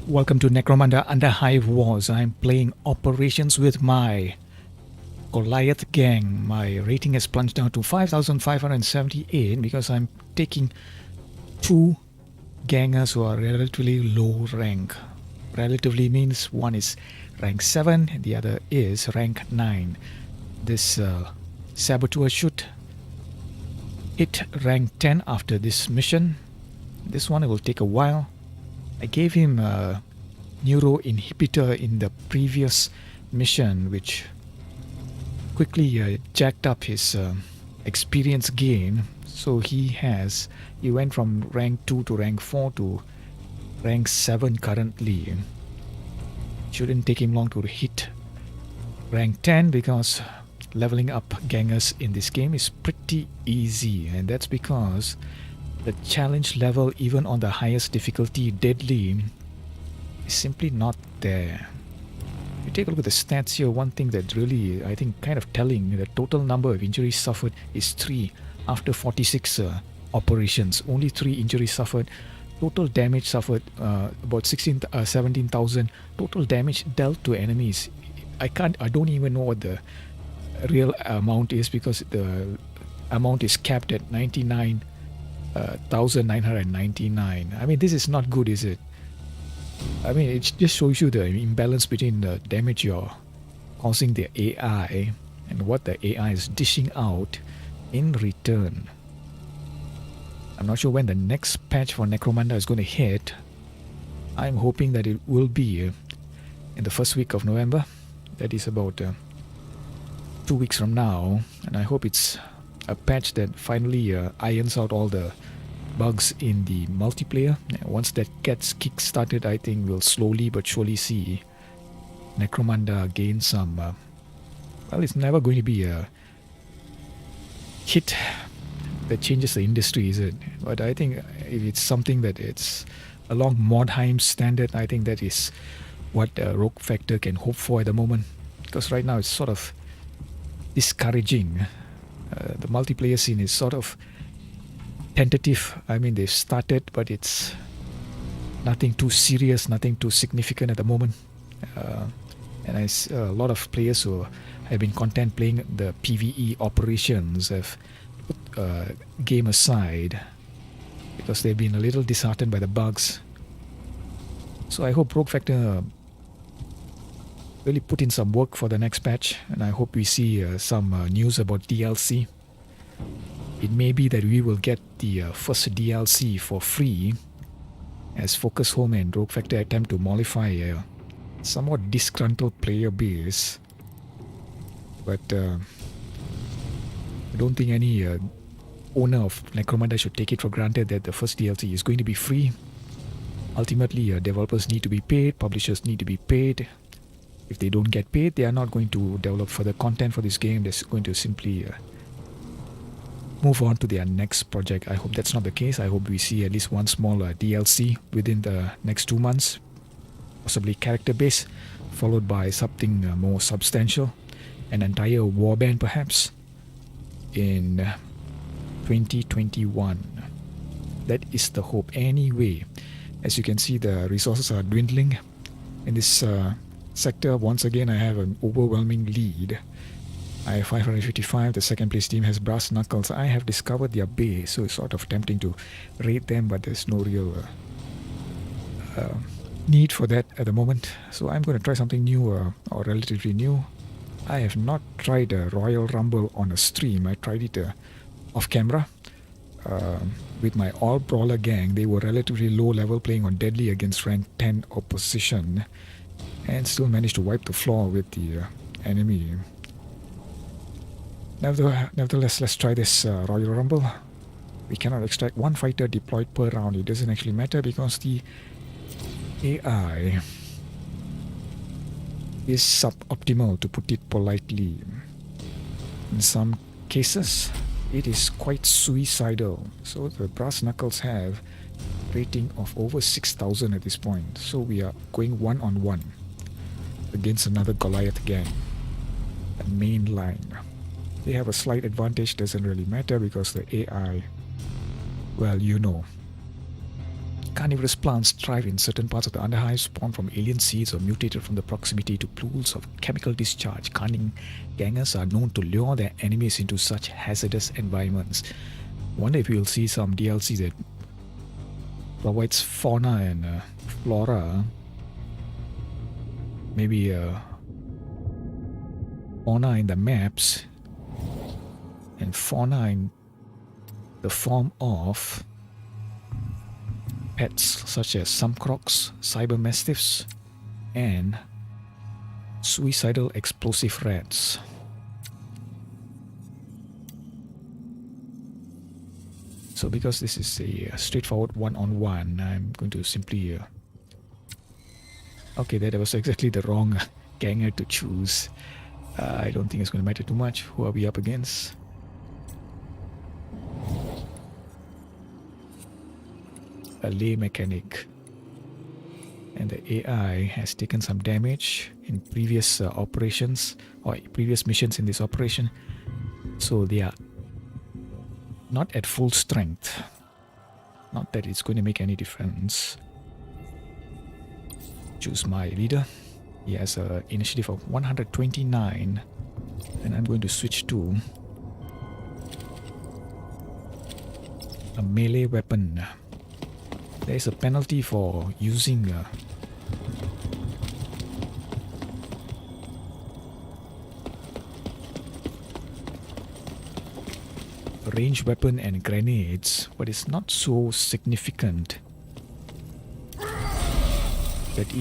Welcome to Necromunda Under Hive Wars. I'm playing operations with my Goliath gang. My rating has plunged down to 5,578 because I'm taking two gangers who are relatively low rank. Relatively means one is rank 7 and the other is rank 9. This saboteur should hit rank 10 after this mission. This one will take a while. I gave him a neuro inhibitor in the previous mission, which quickly jacked up his experience gain. So he went from rank 2 to rank 4 to rank 7 currently. Shouldn't take him long to hit rank 10 because leveling up gangers in this game is pretty easy, and that's because the challenge level, even on the highest difficulty, deadly, is simply not there. If you take a look at the stats here, one thing that really, I think, kind of telling, the total number of injuries suffered is 3 after 46 operations. Only 3 injuries suffered. Total damage suffered about 17,000. Total damage dealt to enemies. I don't even know what the real amount is because the amount is capped at 99,999. I mean, this is not good, is it? I mean, it just shows you the imbalance between the damage you're causing the AI and what the AI is dishing out in return. I'm not sure when the next patch for Necromunda is going to hit. I'm hoping that it will be in the first week of November. That is about 2 weeks from now, and I hope it's a patch that finally irons out all the bugs in the multiplayer. Once that gets kick-started, I think we'll slowly but surely see Necromunda gain some... well, it's never going to be a hit that changes the industry, is it? But I think if it's something that it's along Modheim's standard, I think that is what Rogue Factor can hope for at the moment. Because right now it's sort of discouraging. The multiplayer scene is sort of tentative. I mean, they've started, but it's nothing too serious, nothing too significant at the moment. And a lot of players who have been content playing the PvE operations have put game aside because they've been a little disheartened by the bugs. So I hope Rogue Factor really put in some work for the next patch, and I hope we see some news about DLC. It may be that we will get the first DLC for free as Focus Home and Rogue Factor attempt to mollify a somewhat disgruntled player base. But I don't think any owner of Necromunda should take it for granted that the first DLC is going to be free. Ultimately, developers need to be paid, publishers need to be paid. If they don't get paid, they are not going to develop further content for this game. They're going to simply move on to their next project. I hope that's not the case. I hope we see at least one small DLC within the next 2 months, possibly character based, followed by something more substantial, an entire warband perhaps in 2021. That is the hope. Anyway, as you can see, the resources are dwindling in this sector. Once again, I have an overwhelming lead. I have 555. The second place team has Brass Knuckles. I have discovered their base, so it's sort of tempting to raid them, but there's no real need for that at the moment. So I'm going to try something new, or relatively new. I have not tried a Royal Rumble on a stream. I tried it off camera with my All Brawler gang. They were relatively low level, playing on Deadly against rank 10 opposition, and still managed to wipe the floor with the enemy. Nevertheless, let's try this Royal Rumble. We cannot extract one fighter deployed per round. It doesn't actually matter because the AI is suboptimal, to put it politely. In some cases, it is quite suicidal. So the Brass Knuckles have rating of over 6,000 at this point. So we are going one-on-one against another Goliath gang. A main line. They have a slight advantage, doesn't really matter because the AI, well, you know, carnivorous plants thrive in certain parts of the underhive, spawn from alien seeds, or mutated from the proximity to pools of chemical discharge. Cunning gangers are known to lure their enemies into such hazardous environments. Wonder if you'll see some DLC that provides fauna and flora. Maybe fauna in the maps and fauna in the form of pets such as some crocs, cyber mastiffs, and suicidal explosive rats. So because this is a straightforward one-on-one, I'm going to simply okay, that was exactly the wrong ganger to choose. I don't think it's going to matter too much. Who are we up against? A lay mechanic, and the AI has taken some damage in previous operations or previous missions in this operation, so they are not at full strength. Not that it's going to make any difference. Choose my leader. He has an initiative of 129, and I'm going to switch to a melee weapon. There is a penalty for using ranged weapon and grenades, but it's not so significant that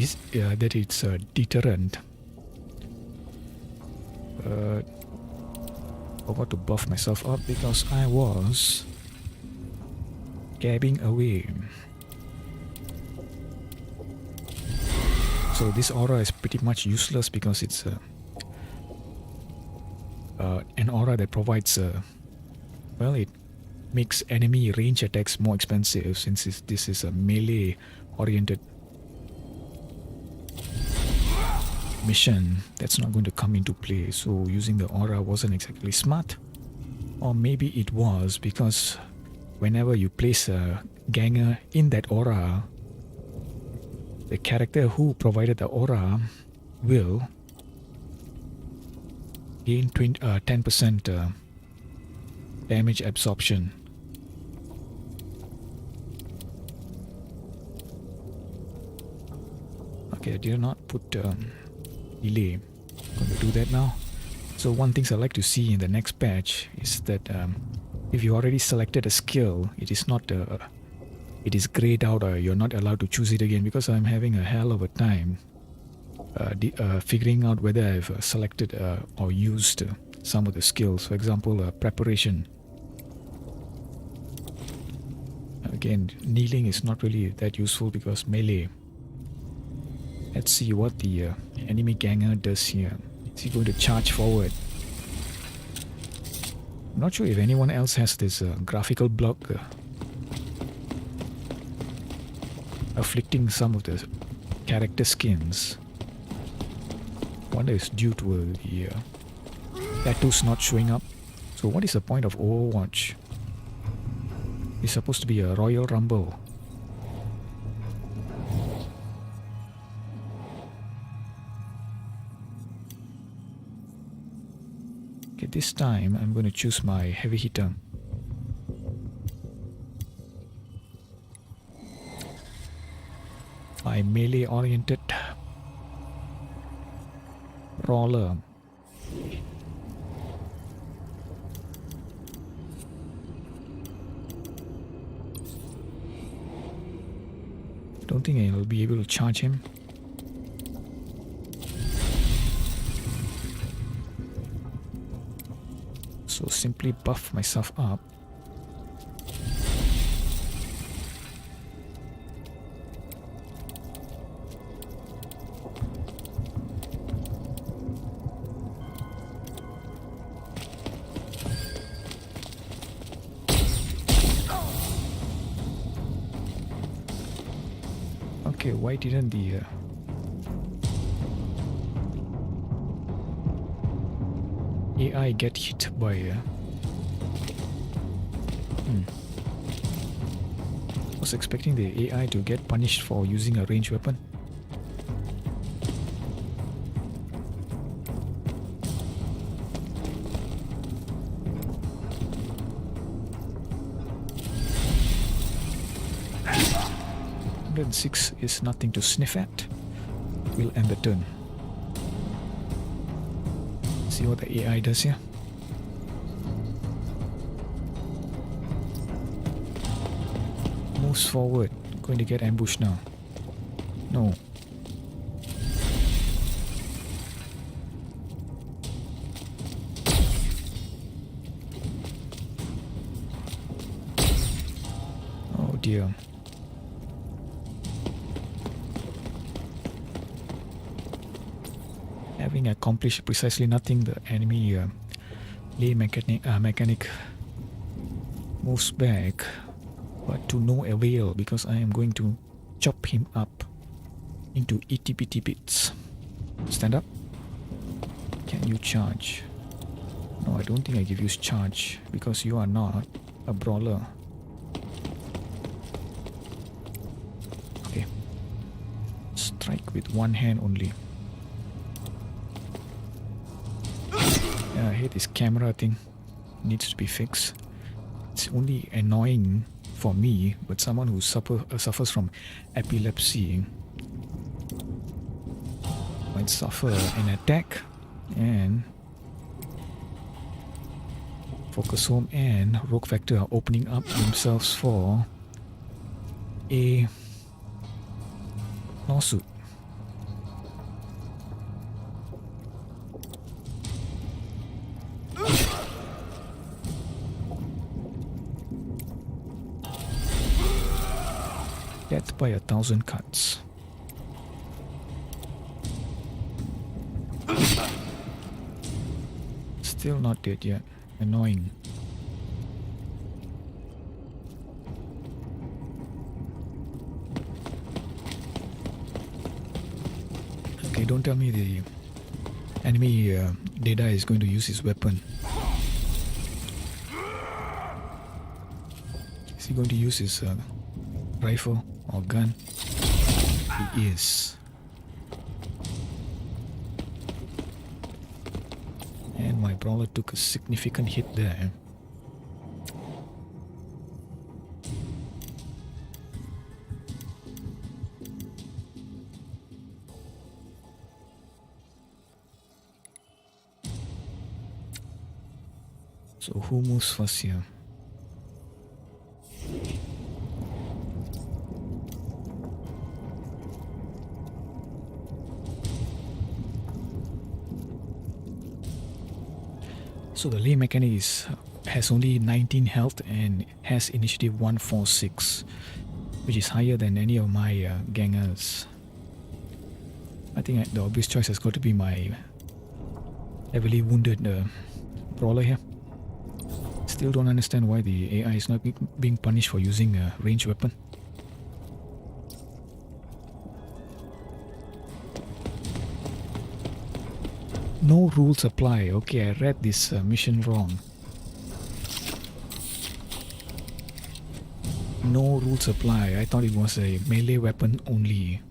it's a deterrent. Forgot to buff myself up because I was gabbing away. So this aura is pretty much useless because it's an aura that provides well, it makes enemy range attacks more expensive since this is a melee oriented mission. That's not going to come into play, so using the aura wasn't exactly smart. Or maybe it was, because whenever you place a ganger in that aura, the character who provided the aura will gain 10% damage absorption. Okay, I did not put delay. I'm going to do that now. So one thing I like to see in the next patch is that if you already selected a skill, it is not it is grayed out, or you're not allowed to choose it again, because I'm having a hell of a time figuring out whether I've selected or used some of the skills. For example, preparation. Again, kneeling is not really that useful because melee. Let's see what the enemy ganger does here. Is he going to charge forward? I'm not sure if anyone else has this graphical block afflicting some of the character skins. Wonder if it's due to the tattoos not showing up. So what is the point of Overwatch? It's supposed to be a Royal Rumble. Okay, this time I'm going to choose my heavy hitter. My melee oriented brawler. Don't think I'll be able to charge him. So simply buff myself up. Okay, why didn't the AI get hit by Was expecting the AI to get punished for using a ranged weapon. Six is nothing to sniff at. We'll end the turn. See what the AI does here. Moves forward. Going to get ambushed now. No. Oh dear. Having accomplished precisely nothing, the enemy lay mechanic moves back, but to no avail because I am going to chop him up into itty bitty bits. Stand up. Can you charge? No, I don't think I give you charge because you are not a brawler. Okay. Strike with one hand only. I hate this camera thing. Needs to be fixed. It's only annoying for me, but someone who suffers from epilepsy might suffer an attack. And Focus Home and Rogue Factor are opening up themselves for a lawsuit. Death by 1,000 cuts. Still not dead yet. Annoying. Okay, don't tell me the enemy data is going to use his weapon. Is he going to use his rifle or gun? He is. And my brawler took a significant hit there. So who moves first here? So the lay mechanic has only 19 health and has initiative 146, which is higher than any of my gangers. I think the obvious choice has got to be my heavily wounded brawler here. Still don't understand why the AI is not being punished for using a ranged weapon. No rules apply. Okay, I read this mission wrong. No rules apply. I thought it was a melee weapon only.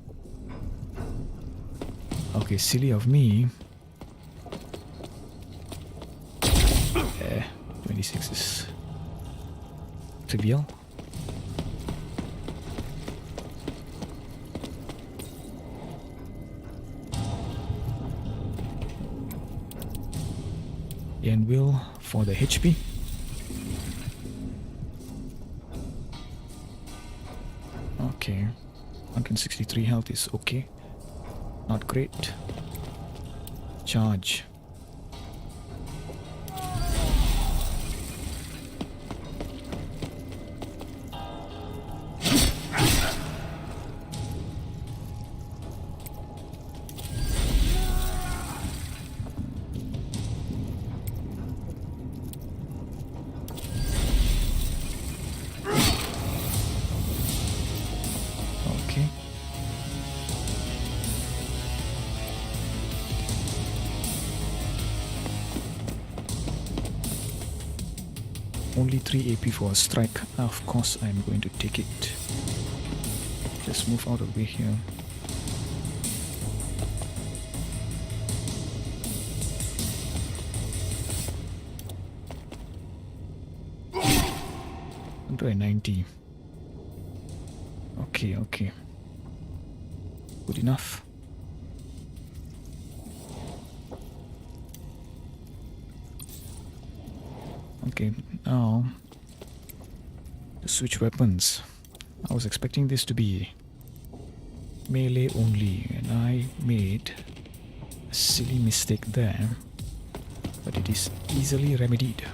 Okay, silly of me. 26 is trivial. And will for the HP. Okay, 163 health is okay. Not great. Charge. Only 3 AP for a strike. Of course, I'm going to take it. Just move out of the way here. $190. Okay, okay. Good enough. Okay, now to switch weapons. I was expecting this to be melee only, and I made a silly mistake there, but it is easily remedied.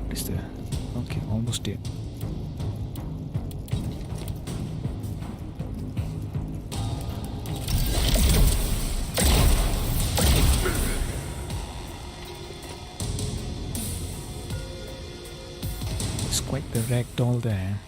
Is there? Okay, almost dead. Quite the ragdoll there.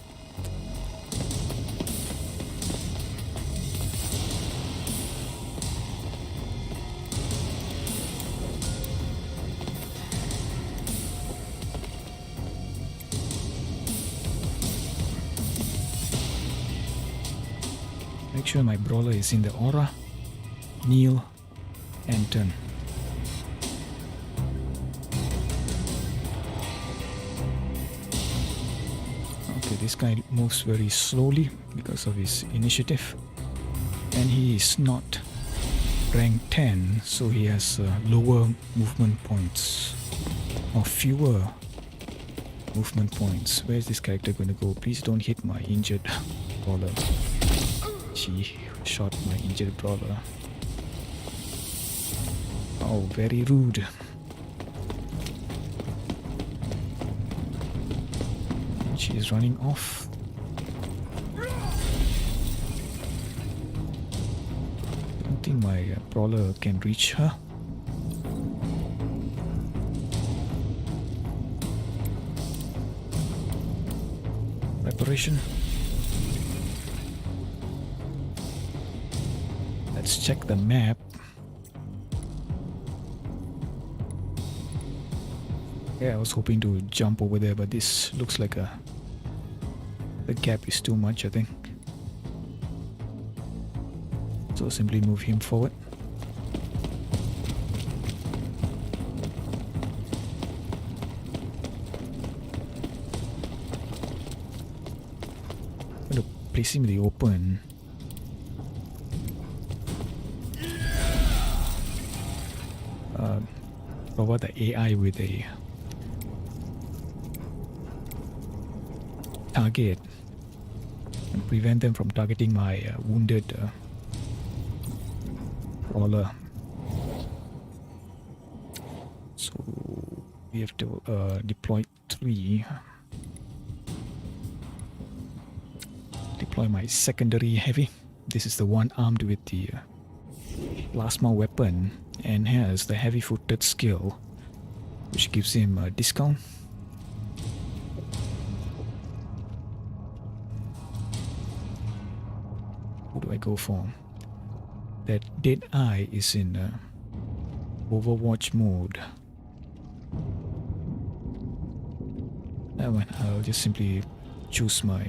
Make sure my brawler is in the aura, kneel, and turn. This guy moves very slowly because of his initiative, and he is not rank 10, so he has lower movement points or fewer movement points. Where is this character going to go? Please don't hit my injured brawler. She shot my injured brawler. Oh, very rude. She is running off. I don't think my brawler can reach her. Reparation. Let's check the map. Yeah, I was hoping to jump over there, but this looks like the gap is too much, I think. So simply move him forward. I'm going to place him in the open. Provide the AI with a target and prevent them from targeting my wounded brawler. So we have to deploy 3. Deploy my secondary heavy. This is the one armed with the plasma weapon and has the heavy-footed skill, which gives him a discount. Who do I go for? That dead eye is in Overwatch mode. That one, I'll just simply choose my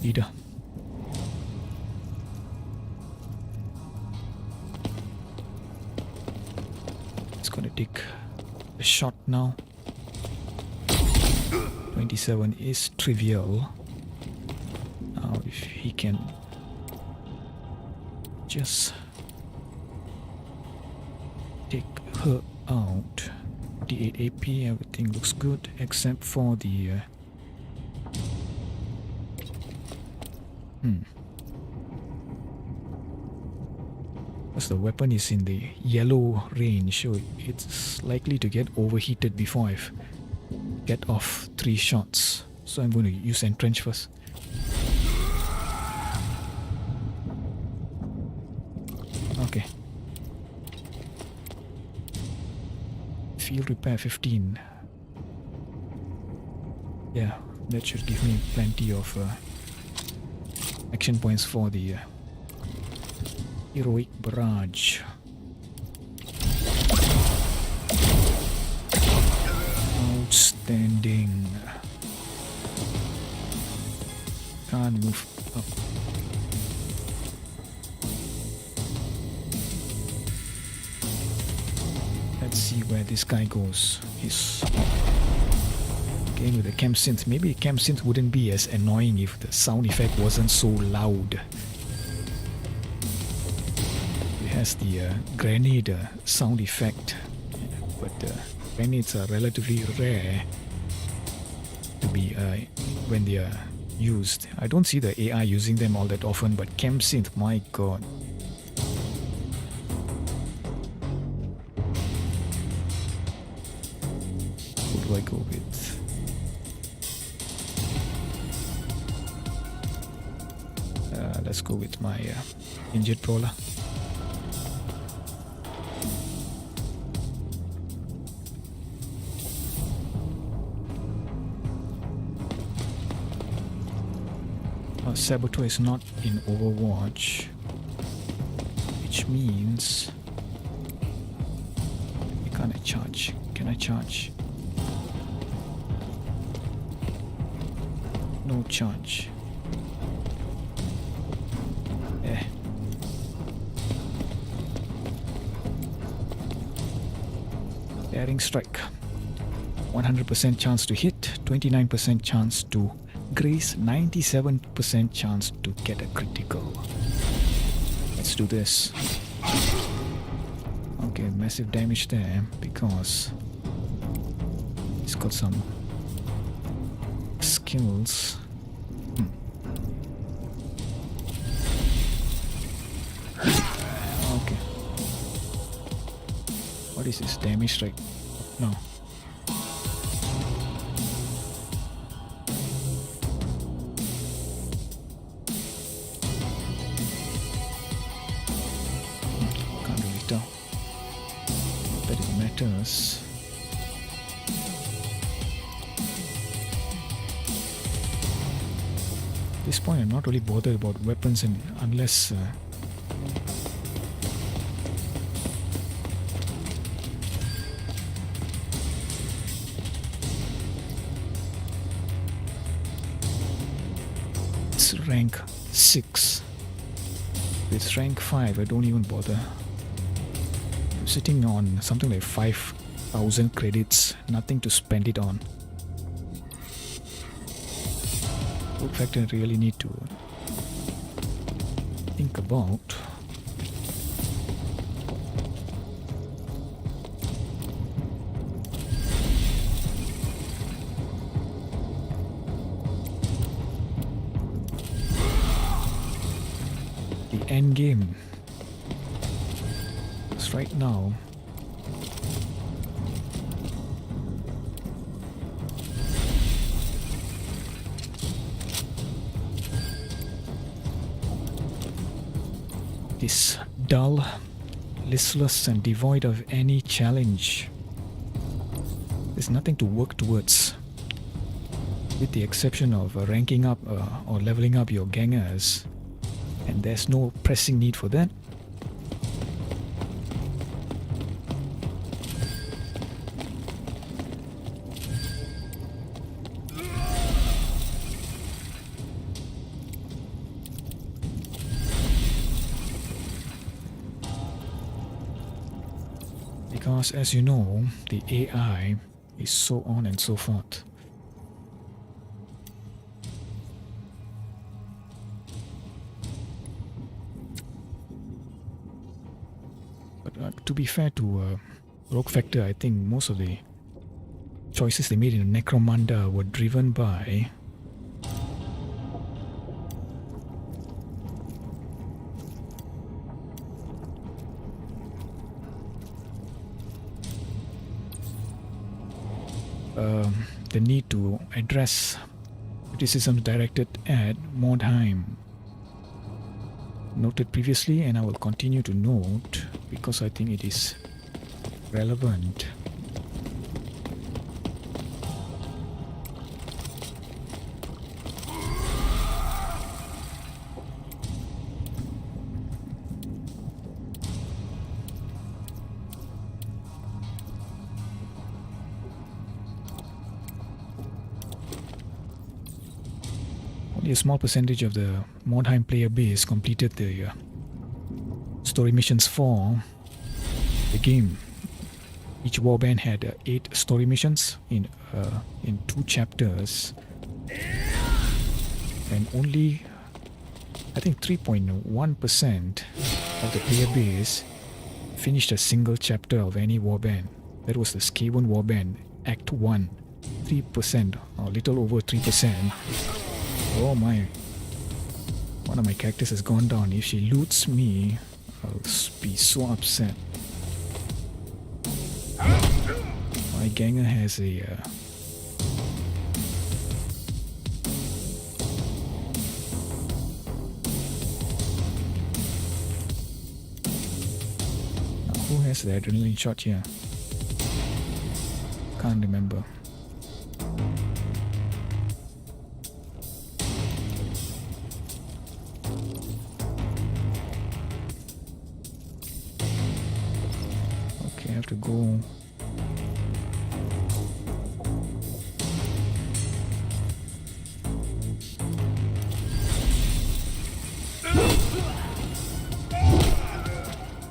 leader. It's gonna take a shot now. 27 is trivial. Now if he can just take her out. 48 AP, everything looks good except for the because the weapon is in the yellow range, so it's likely to get overheated before I get off 3 shots. So I'm going to use entrench first. Okay. Field repair 15. Yeah, that should give me plenty of action points for the Heroic Barrage. Outstanding. Can't move up. Let's see where this guy goes. He's again with the cam synth. Maybe cam synth wouldn't be as annoying if the sound effect wasn't so loud. It has the grenade sound effect, but grenades are relatively rare to be when they are used. I don't see the AI using them all that often, but cam synth, my god. What do I go with? Let's go with my injured brawler. Saboteur is not in Overwatch, which means can I charge? Can I charge? No charge. Daring strike. 100% chance to hit, 29% chance to grace, 97% chance to get a critical. Let's do this. Okay, massive damage there because he's got some skills. Okay. What is this damage strike? No. Can't really tell. Not that it matters. At this point, I'm not really bothered about weapons, and unless it's rank 6. It's rank 5, I don't even bother. I'm sitting on something like 5,000 credits, nothing to spend it on. In fact, I really need to think about the end game. Because right now is dull, listless, and devoid of any challenge. There's nothing to work towards, with the exception of ranking up or leveling up your gangers, and there's no pressing need for that. Because, as you know, the AI is so on and so forth. But to be fair to Rogue Factor, I think most of the choices they made in Necromunda were driven by the need to address criticisms directed at Mordheim. Noted previously, and I will continue to note because I think it is relevant. only a small percentage of the Mordheim player base completed the story missions for the game. Each warband had 8 story missions in 2 chapters, and only I think 3.1% of the player base finished a single chapter of any warband. That was the Skaven warband, Act 1. 3%, or little over 3%. Oh my. One of my characters has gone down. If she loots me, I'll be so upset. My ganger has a who has the adrenaline shot here? Can't remember. Okay, I have to go.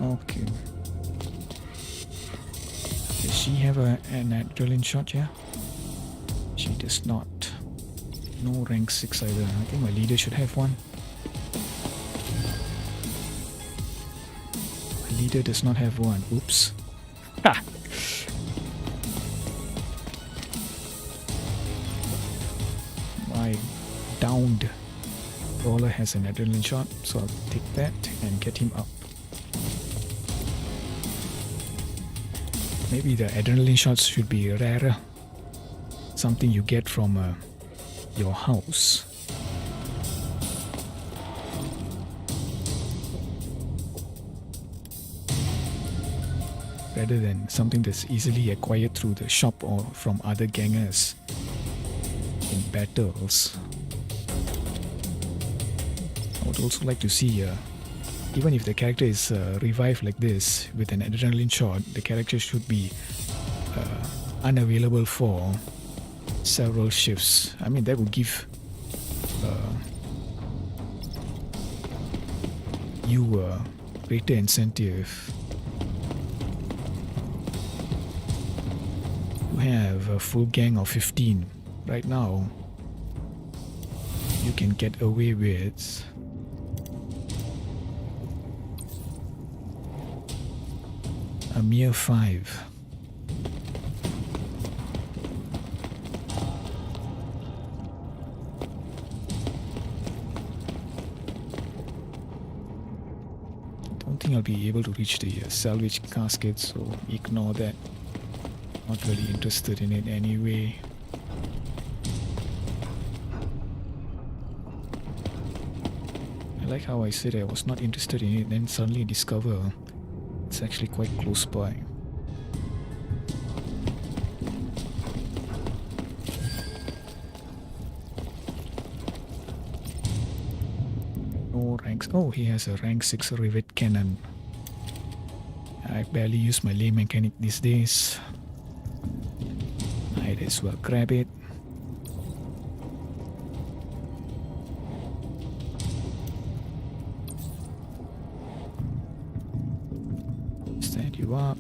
Okay. Does she have an adrenaline shot here? She does not. No rank 6 either. I think my leader should have one. My leader does not have one. Oops. Ha! My downed brawler has an adrenaline shot, so I'll take that and get him up. Maybe the adrenaline shots should be rarer. Something you get from your house. Rather than something that's easily acquired through the shop or from other gangers in battles. I would also like to see, even if the character is revived like this with an adrenaline shot, the character should be unavailable for several shifts. I mean, that would give you a greater incentive to have a full gang of 15. Right now, you can get away with a mere 5. Don't think I'll be able to reach the salvage casket, so ignore that. Not really interested in it anyway. I like how I said I was not interested in it, then suddenly discover it's actually quite close by. No ranks. Oh, he has a rank 6 rivet cannon. I barely use my lay mechanic these days. Might as well grab it. Stand you up.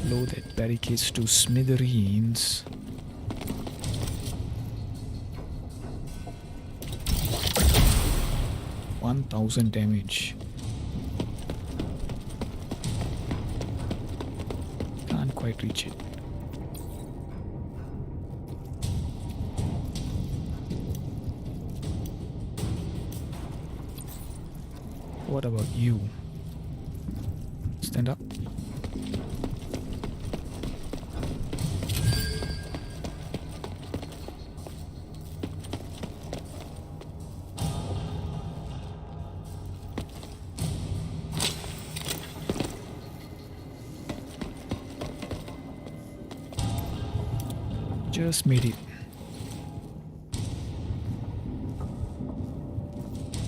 Blow that barricades to smithereens. $1,000 damage. Can't quite reach it. What about you? Stand up. Just made it.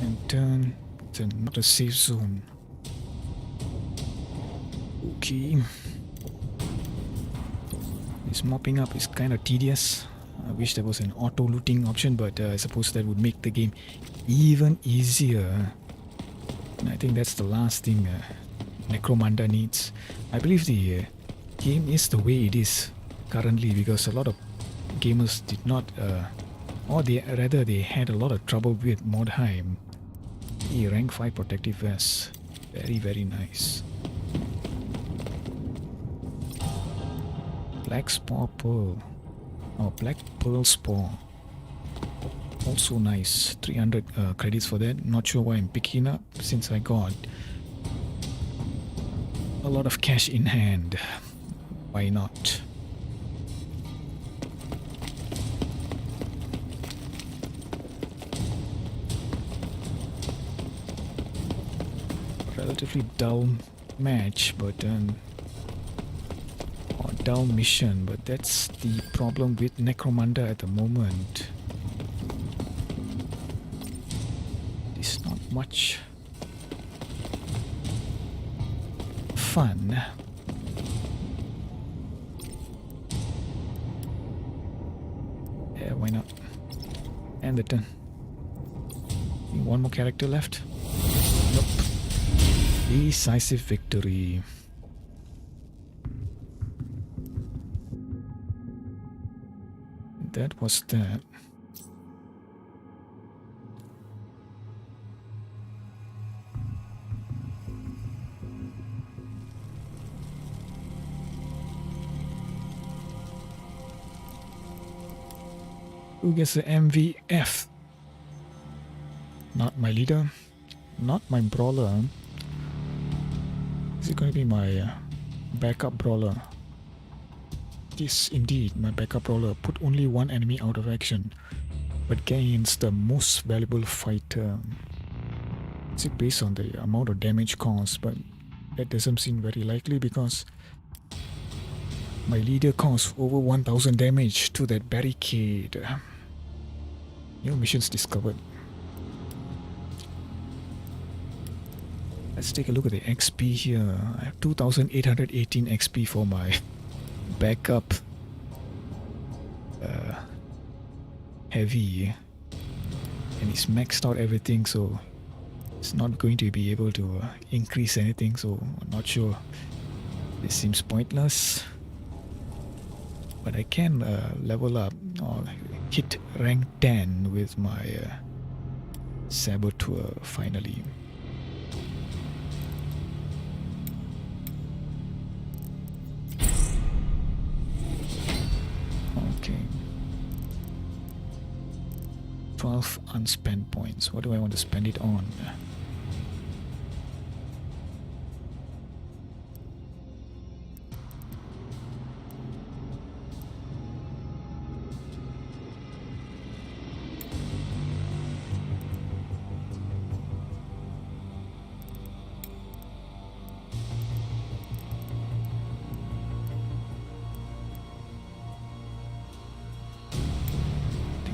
And turn to not a safe zone. Okay. This mopping up is kind of tedious. I wish there was an auto looting option, but I suppose that would make the game even easier. And I think that's the last thing Necromunda needs. I believe the game is the way it is currently because a lot of gamers did not, or they had a lot of trouble with Modheim. Rank 5 protective vest, very nice. Black spore pearl, black pearl spore, also nice. 300 credits for that. Not sure why I'm picking up since I got a lot of cash in hand. Why not? Relatively dull match, but or dull mission, but that's the problem with Necromunda at the moment. It's not much fun. Yeah, why not? And the turn. One more character left. Nope. Decisive victory. That was that. Who gets the MVF? Not my leader, not my brawler. Is it going to be my backup brawler? Yes, indeed, my backup brawler. Put only one enemy out of action, but gains the most valuable fighter. It's based on the amount of damage caused, but that doesn't seem very likely because my leader caused over 1000 damage to that barricade. New missions discovered. Let's take a look at the XP here. I have 2818 XP for my backup heavy, and he's maxed out everything, so it's not going to be able to increase anything, so I'm not sure. This seems pointless, but I can level up or hit rank 10 with my saboteur finally. Okay. 12 unspent points. What do I want to spend it on?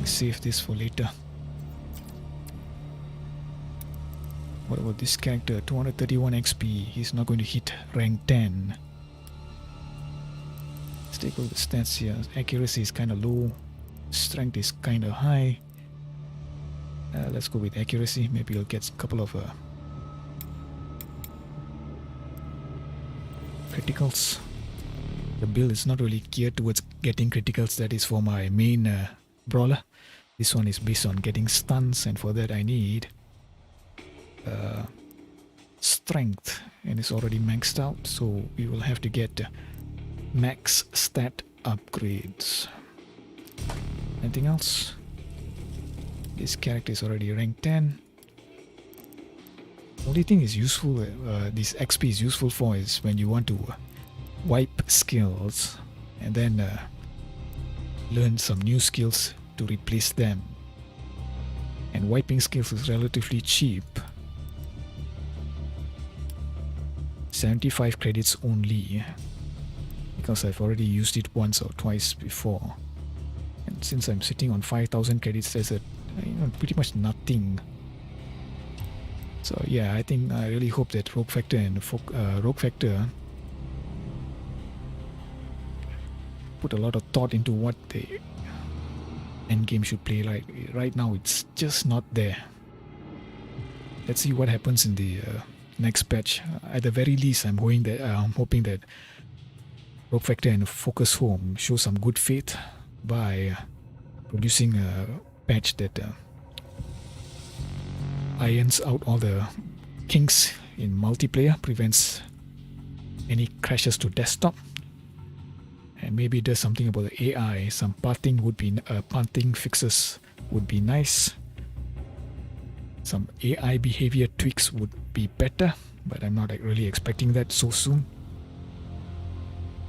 Save this for later. What about this character? 231 XP. He's not going to hit rank 10. Let's take a look at the stats here. Accuracy is kind of low. Strength is kind of high. Let's go with accuracy. Maybe he'll get a couple of criticals. The build is not really geared towards getting criticals. That is for my main brawler. This one is based on getting stuns, and for that I need strength, and it's already maxed out, so we will have to get max stat upgrades. Anything else? This character is already rank 10. Only thing is useful, this XP is useful for is when you want to wipe skills and then learn some new skills to replace them. And wiping skills is relatively cheap. 75 credits only, because I've already used it once or twice before. And since I'm sitting on 5000 credits, there's pretty much nothing. So yeah, I think I really hope that Rogue Factor and Rogue Factor put a lot of thought into what the end game should play like. Right now, it's just not there. Let's see what happens in the next patch. At the very least, I'm hoping that Rogue Factor and Focus Home show some good faith by producing a patch that irons out all the kinks in multiplayer, prevents any crashes to desktop, and maybe does something about the AI. Some pathing fixes would be nice. Some AI behavior tweaks would be better, but I'm not really expecting that so soon.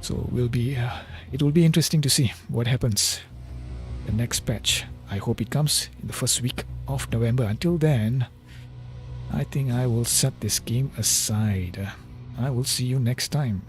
So it will be interesting to see what happens the next patch. I hope it comes in the first week of November. Until then, I think I will set this game aside. I will see you next time.